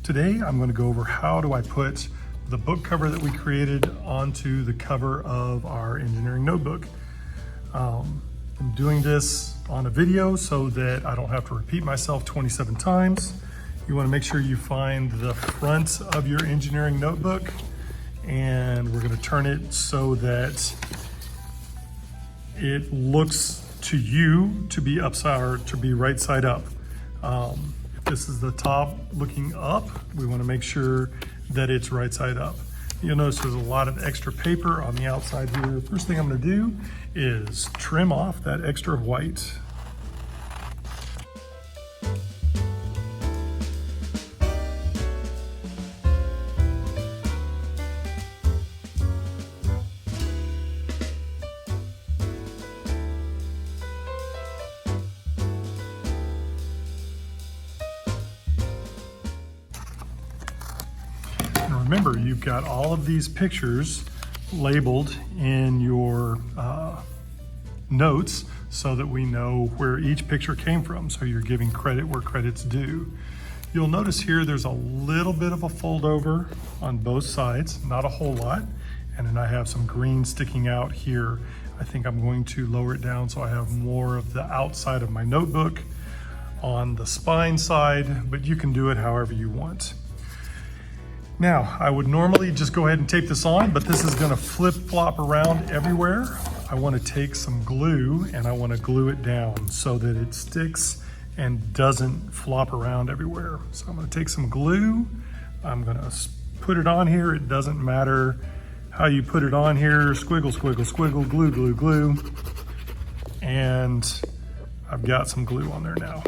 Today I'm going to go over how do I put the book cover that we created onto the cover of our engineering notebook. I'm doing this on a video so that I don't have to repeat myself 27 times. You want to make sure you find the front of your engineering notebook, and we're going to turn it so that it looks to you to be upside or to be right side up. If this is the top looking up, we want to make sure that it's right side up. You'll notice there's a lot of extra paper on the outside here. First thing I'm going to do is trim off that extra white. Remember, you've got all of these pictures labeled in your notes so that we know where each picture came from. So you're giving credit where credit's due. You'll notice here there's a little bit of a fold over on both sides, not a whole lot. And then I have some green sticking out here. I think I'm going to lower it down so I have more of the outside of my notebook on the spine side, but you can do it however you want. Now, I would normally just go ahead and tape this on, but this is gonna flip-flop around everywhere. I wanna take some glue and I wanna glue it down so that it sticks and doesn't flop around everywhere. So I'm gonna take some glue, I'm gonna put it on here. It doesn't matter how you put it on here. Squiggle, squiggle, squiggle, glue, glue, glue. And I've got some glue on there now.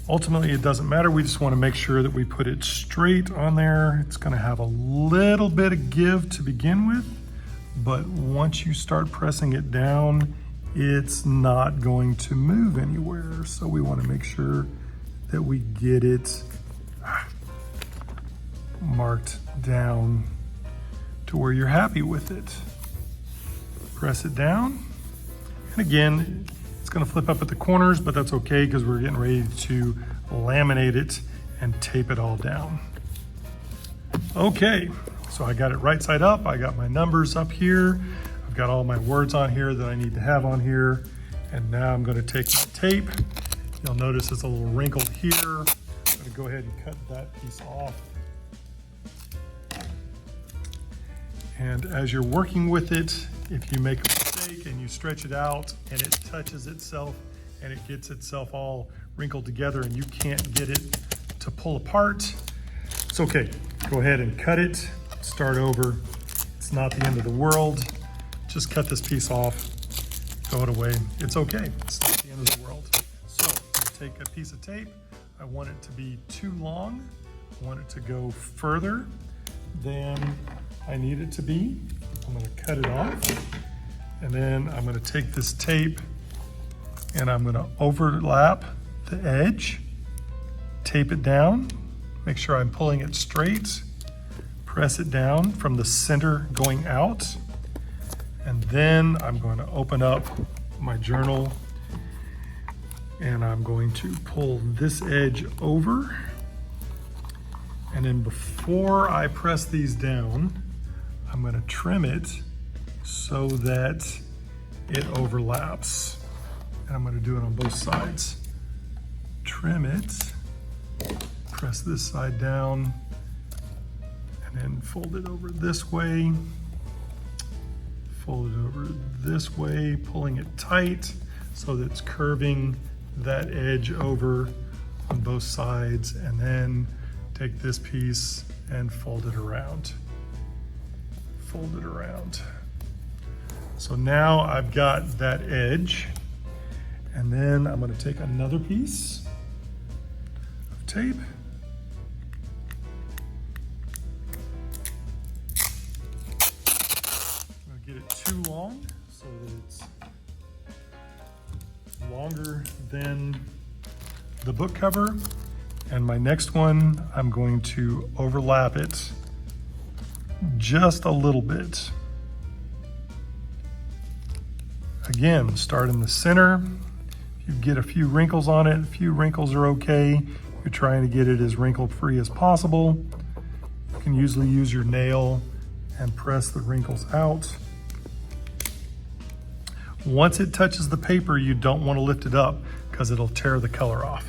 Ultimately, it doesn't matter. We just want to make sure that we put it straight on there. It's going to have a little bit of give to begin with, but once you start pressing it down, it's not going to move anywhere. So we want to make sure that we get it marked down to where you're happy with it. Press it down, and again, it's gonna flip up at the corners, but that's okay because we're getting ready to laminate it and tape it all down. Okay, so I got it right side up. I got my numbers up here. I've got all my words on here that I need to have on here. And now I'm gonna take my tape. You'll notice it's a little wrinkled here. I'm gonna go ahead and cut that piece off. And as you're working with it, if you make a mistake and you stretch it out and it touches itself and it gets itself all wrinkled together and you can't get it to pull apart, it's okay. Go ahead and cut it, start over. It's not the end of the world. Just cut this piece off, throw it away. It's okay, it's not the end of the world. So I take a piece of tape. I want it to be too long. I want it to go further than I need it to be. I'm gonna cut it off, and then I'm gonna take this tape and I'm gonna overlap the edge, tape it down, make sure I'm pulling it straight, press it down from the center going out, and then I'm going to open up my journal and I'm going to pull this edge over. And then before I press these down, I'm going to trim it so that it overlaps. And I'm going to do it on both sides. Trim it, press this side down, and then fold it over this way, fold it over this way, pulling it tight so that it's curving that edge over on both sides, and then take this piece and fold it around. Fold it around. So now I've got that edge, and then I'm going to take another piece of tape. I'm going to get it too long so that it's longer than the book cover. And my next one, I'm going to overlap it just a little bit. Again, start in the center. If you get a few wrinkles on it, a few wrinkles are okay. You're trying to get it as wrinkle free as possible. You can usually use your nail and press the wrinkles out. Once it touches the paper, you don't want to lift it up because it'll tear the color off.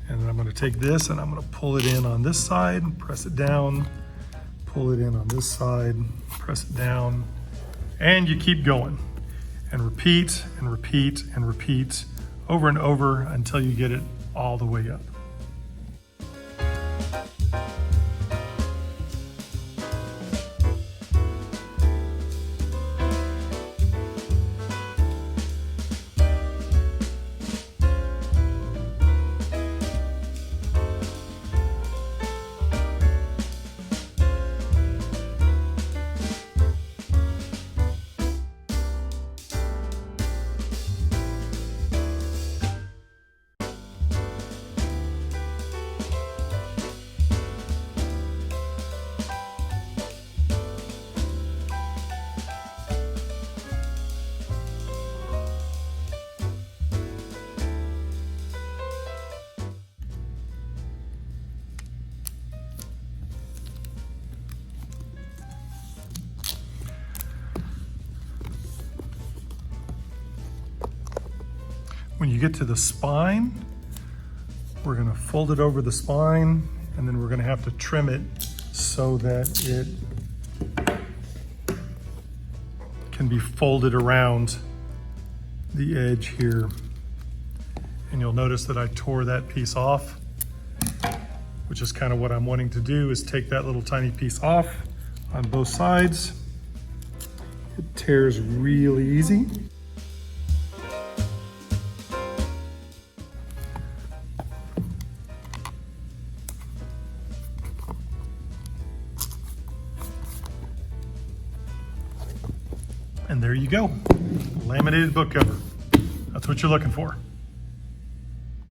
And then I'm going to take this and I'm going to pull it in on this side, press it down, pull it in on this side, press it down, and you keep going. And repeat and repeat and repeat over and over until you get it all the way up. When you get to the spine, we're gonna fold it over the spine, and then we're gonna have to trim it so that it can be folded around the edge here. And you'll notice that I tore that piece off, which is kind of what I'm wanting to do, is take that little tiny piece off on both sides. It tears really easy. And there you go, laminated book cover. That's what you're looking for.